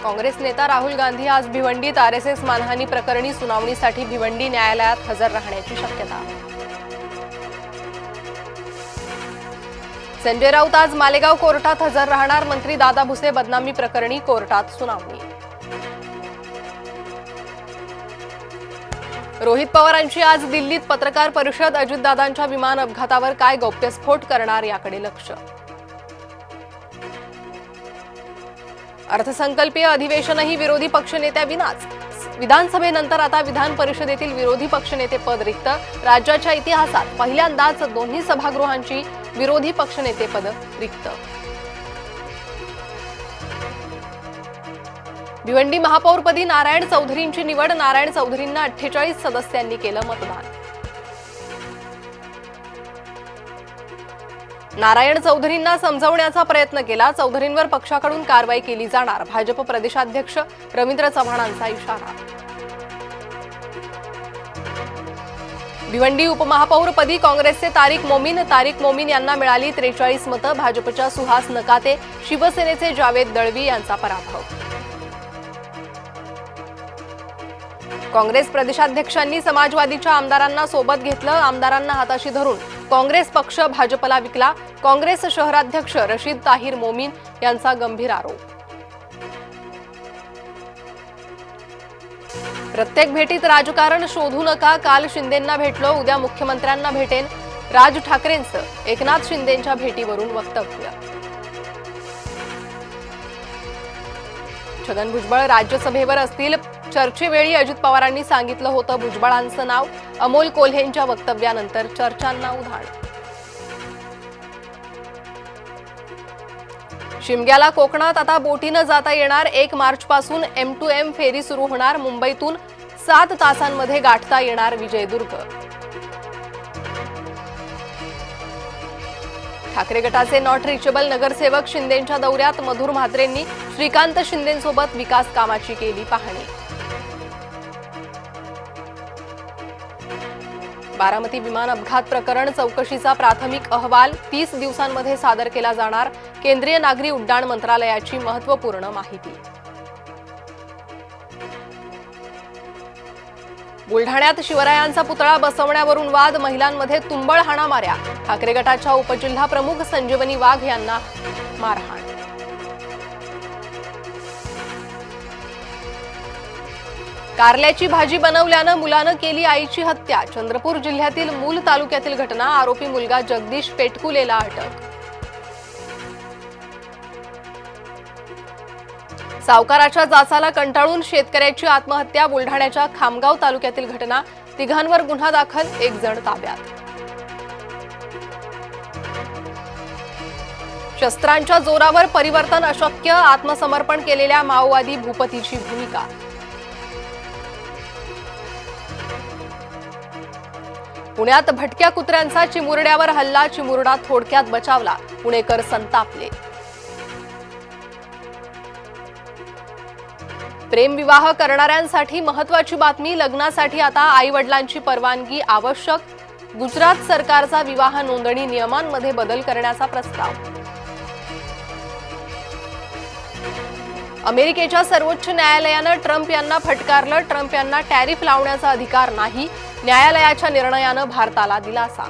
काँग्रेस नेता राहुल गांधी आज भिवंडीत आरएसएस मानहानी प्रकरणी सुनावणीसाठी भिवंडी न्यायालयात हजर राहण्याची शक्यता। संजय राऊत आज मालेगाव कोर्टात हजर राहणार। मंत्री दादा भुसे बदनामी प्रकरणी कोर्टात सुनावणी। रोहित पवारांची आज दिल्लीत पत्रकार परिषद। अजितदादांच्या विमान अपघातावर काय गौप्यस्फोट करणार याकडे लक्ष। अर्थसंकल्पीय अधिवेशनही विरोधी पक्षनेत्याविनाच। विधानसभेनंतर आता विधान परिषदेतील विरोधी पक्षनेते पद रिक्त। राज्याच्या इतिहासात पहिल्यांदाच दोन्ही सभागृहांची विरोधी पक्षनेतेपद रिक्त। भिवंडी महापौरपदी नारायण चौधरींची निवड। नारायण चौधरींना 48 सदस्यांनी केलं मतदान। नारायण चौधरींना समजवण्याचा प्रयत्न केला। चौधरींवर पक्षाकडून कारवाई केली जाणार। भाजप प्रदेशाध्यक्ष रवींद्र चव्हाणांचा इशारा। भिवंडी उपमहापौरपदी काँग्रेसचे तारिक मोमीन यांना मिळाली 43 मतं। भाजपच्या सुहास नकाते, शिवसेनेचे जावेद दळवी यांचा पराभव। काँग्रेस प्रदेशाध्यक्षांनी समाजवादीच्या आमदारांना सोबत घेतलं। आमदारांना हाताशी धरून काँग्रेस पक्ष भाजपला विकला। काँग्रेस शहराध्यक्ष रशीद ताहिर मोमीन यांचा गंभीर आरोप। प्रत्येक भेटीत राजकारण शोधू नका। काल शिंदेंना भेटलो, उद्या मुख्यमंत्र्यांना भेटेन। राज ठाकरेंचं एकनाथ शिंदेंच्या भेटीवरून वक्तव्य। छगन भुजबळ राज्यसभेवर असतील। चर्चेवेळी अजित पवारांनी सांगितलं होतं भुजबळांचं नाव। अमोल कोल्हेंच्या वक्तव्यानंतर चर्चांना उधाण। शिमग्याला कोकणात आता बोटीनं जाता येणार। 1 मार्चपासून M2M फेरी सुरू होणार। मुंबईतून 7 तासांमध्ये गाठता येणार विजयदुर्ग। ठाकरे गटाचे नॉट रिचेबल नगरसेवक शिंदेंच्या दौऱ्यात। मधुर म्हात्रेंनी श्रीकांत शिंदेंसोबत विकास कामाची केली पाहणी। बारामती विमान अपघात प्रकरण चौकशीचा प्राथमिक अहवाल 30 दिवसांमध्ये सादर केला जाणार। केंद्रीय नागरी उड्डाण मंत्रालयाची महत्त्वपूर्ण माहिती। बुलढाण्यात शिवरायांचा पुतळा बसवण्यावरून वाद। महिलांमध्ये तुंबळ हाणामाऱ्या। ठाकरे गटाच्या उपजिल्हा प्रमुख संजीवनी वाघ यांना मारहाण। कारल्याची भाजी बनवल्यानं मुलानं केली आईची हत्या। चंद्रपूर जिल्ह्यातील मूल तालुक्यातील घटना। आरोपी मुलगा जगदीश पेटकुलेला अटक। सावकाराच्या जाचाला कंटाळून शेतकऱ्याची आत्महत्या। बुलढाण्याच्या खामगाव तालुक्यातील घटना। तिघांवर गुन्हा दाखल, 1 जण ताब्यात। शस्त्रांच्या जोरावर परिवर्तन अशक्य। आत्मसमर्पण केलेल्या माओवादी भूपतीची भूमिका। पुण्यात भटक्या कुत्र्यांचा चिमुरड्यावर हल्ला। चिमुरडा थोडक्यात बचावला। पुणेकर संतापले। प्रेमविवाह करणाऱ्यांसाठी महत्त्वाची बातमी। लग्नासाठी आता आई-वडिलांची परवानगी आवश्यक। गुजरात सरकारचा विवाह नोंदणी नियमांमध्ये बदल करण्याचा प्रस्ताव। अमेरिकेच्या सर्वोच्च न्यायालयानं ट्रम्प यांना फटकारलं। ट्रम्प यांना टॅरिफ लावण्याचा अधिकार नाही। न्यायालयाच्या निर्णयानं भारताला दिलासा।